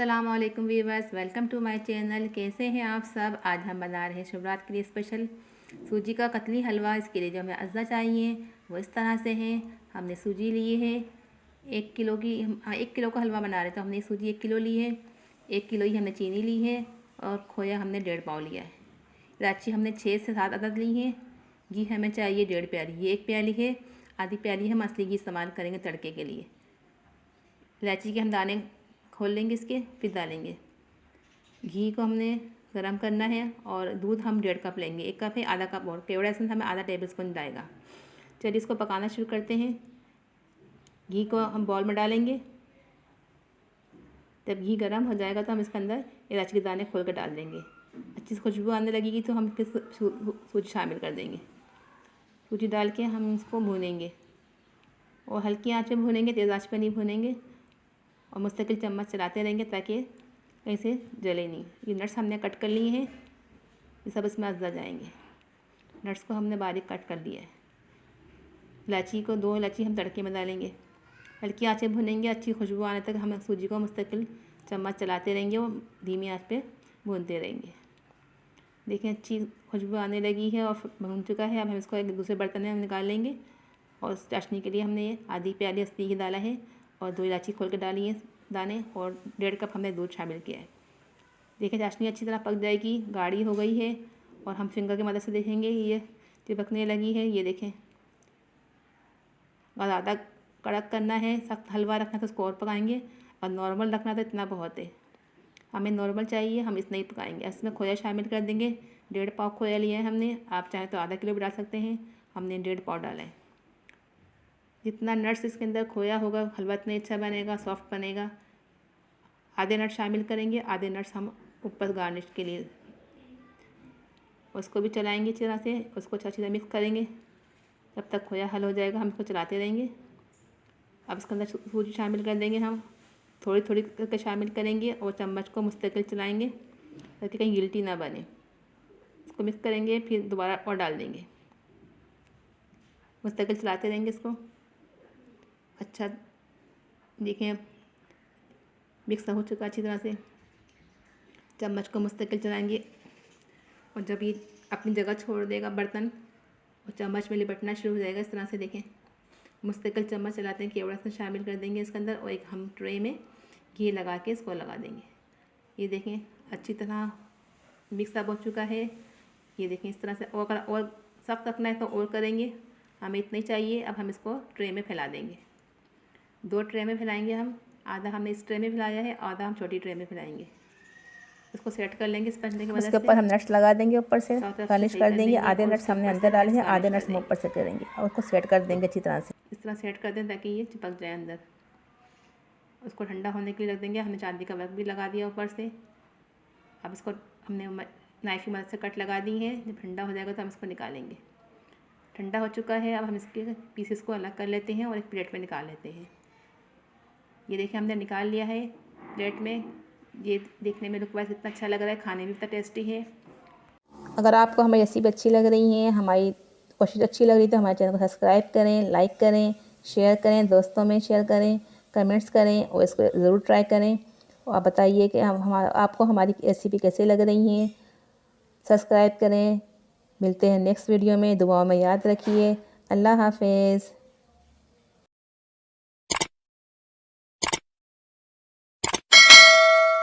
अस्सलामुअलैकुम viewers, welcome to my channel. कैसे हैं आप सब। आज हम बना रहे हैं शुभरात के लिए स्पेशल सूजी का कतली हलवा। इसके लिए जो हमें अज्जा चाहिए वो इस तरह से है। हमने सूजी ली है 1 किलो की। 1 किलो का हलवा बना रहे तो हमने सूजी 1 किलो ली है। 1 किलो ही हमने चीनी ली है और खोया हमने 1.5 पाव लिया है। इलायची हमने 6 से 7 अदद ली है। घी हमें चाहिए 1.5 प्याली, ये 1 प्याली है। आधी प्याली हम असली घी इस्तेमाल करेंगे तड़के के लिए। इलायची के हम दाने खोल लेंगे इसके, फिर डालेंगे। घी को हमने गरम करना है और दूध हम 1.5 कप लेंगे। 1 कप है, आधा कप और केवड़ा एसेंस हमें आधा टेबल स्पून डालेगा। चलिए इसको पकाना शुरू करते हैं। घी को हम बॉल में डालेंगे। जब घी गरम हो जाएगा तो हम इसके अंदर इलायची के दाने खोल कर डाल देंगे। अच्छी से खुशबू आने लगेगी तो हम फिर सूजी शामिल कर देंगे। सूजी डाल के हम इसको भूनेंगे और हल्की आंच में भूनेंगे, तेज़ आंच पर नहीं भूनेंगे। और मुस्तकिल चम्मच चलाते रहेंगे ताकि कहीं से जले नहीं। ये नट्स हमने कट कर लिए हैं, ये सब इसमें अज्जा जाएंगे। नट्स को हमने बारीक कट कर लिया है। इलायची को 2 इलायची हम तड़के में डालेंगे। हल्की आंच में भुनेंगे, अच्छी खुशबू आने तक हम सूजी को मुस्तकिल चम्मच चलाते रहेंगे और धीमी आंच पे भूनते रहेंगे। देखें अच्छी खुशबू आने लगी है और भून चुका है। अब हम इसको एक दूसरे बर्तन में हम निकाल लेंगे। और चाशनी के लिए हमने ये आधी प्याली असली घी डाला है और 2 इलायची खोल के डाली है दाने और 1.5 कप हमने दूध शामिल किया है। देखिए चाशनी अच्छी तरह पक जाएगी, गाढ़ी हो गई है और हम फिंगर की मदद से देखेंगे ये चिपकने लगी है। ये देखें, और ज़्यादा कड़क करना है, सख्त हलवा रखना तो उसको और पकाएंगे, और नॉर्मल रखना तो इतना बहुत है। हमें नॉर्मल चाहिए, हम इतना ही पकाएंगे। इसमें खोया शामिल कर देंगे। 1.5 पाव खोया लिया है हमने, आप चाहें तो आधा किलो भी डाल सकते हैं। हमने 1.5 पाव डाला है। जितना नट्स इसके अंदर खोया होगा हलवा इतना अच्छा बनेगा, सॉफ्ट बनेगा। आधे नट्स शामिल करेंगे, आधे नट्स हम ऊपर गार्निश के लिए। उसको भी चलाएंगे अच्छी तरह से, उसको अच्छी तरह मिक्स करेंगे जब तक खोया हल हो जाएगा। हम इसको चलाते रहेंगे। अब इसके अंदर सूजी शामिल कर देंगे। हम थोड़ी थोड़ी करके शामिल करेंगे और चम्मच को मुस्तकिल चलाएंगे ताकि कहीं गिल्टी ना बने। इसको मिक्स करेंगे, फिर दोबारा और डाल देंगे। मुस्तकिल चलाते रहेंगे इसको। अच्छा देखें मिक्स हो चुका अच्छी तरह से। चम्मच को मुस्तकिल चलाएंगे और जब ये अपनी जगह छोड़ देगा बर्तन और चम्मच में लिपटना शुरू हो जाएगा इस तरह से, देखें मुस्तकिल चम्मच चलाते हैं। केवड़ा से शामिल कर देंगे इसके अंदर और एक हम ट्रे में घी लगा के इसको लगा देंगे। ये देखें अच्छी तरह मिक्स अप हो चुका है। ये देखें इस तरह से। और सख्त रखना है तो और करेंगे, हमें इतना ही चाहिए। अब हम इसको ट्रे में फैला देंगे। 2 ट्रे में फैलाएंगे हम। आधा हमने इस ट्रे में फैलाया है, आधा हम छोटी ट्रे में फैलाएंगे। इसको सेट कर लेंगे स्पंज की मदद से। उसके ऊपर हम नट्स लगा देंगे, ऊपर से गार्निश कर देंगे। आधे और नट्स उसके हमने ऊपर अंदर से डाले नट्स हैं, आधे गार्निश कर नट्स हम देंगे। ऊपर से करेंगे और उसको सेट कर देंगे अच्छी तरह से। इस तरह सेट कर दें ताकि ये चिपक जाए अंदर। उसको ठंडा होने के लिए रख देंगे। हमने चांदी का वर्क भी लगा दिया ऊपर से। अब इसको हमने नाइफ की मदद से कट लगा दी है। जब ठंडा हो जाएगा तो हम इसको निकालेंगे। ठंडा हो चुका है। अब हम इसके पीसेस को अलग कर लेते हैं और एक प्लेट में निकाल लेते हैं। ये देखिए हमने निकाल लिया है प्लेट में। ये देखने में लुक वाइज कितना अच्छा लग रहा है, खाने में भी कितना टेस्टी है। अगर आपको हमारी रेसिपी अच्छी लग रही है, हमारी कोशिश अच्छी लग रही है तो हमारे चैनल को सब्सक्राइब करें, लाइक करें, शेयर करें, दोस्तों में शेयर करें, कमेंट्स करें और इसको ज़रूर ट्राई करें। और आप बताइए कि आपको हमारी रेसिपी कैसे लग रही है। सब्सक्राइब करें। मिलते हैं नेक्स्ट वीडियो में। दुआओं में याद रखिए। अल्लाह हाफिज़।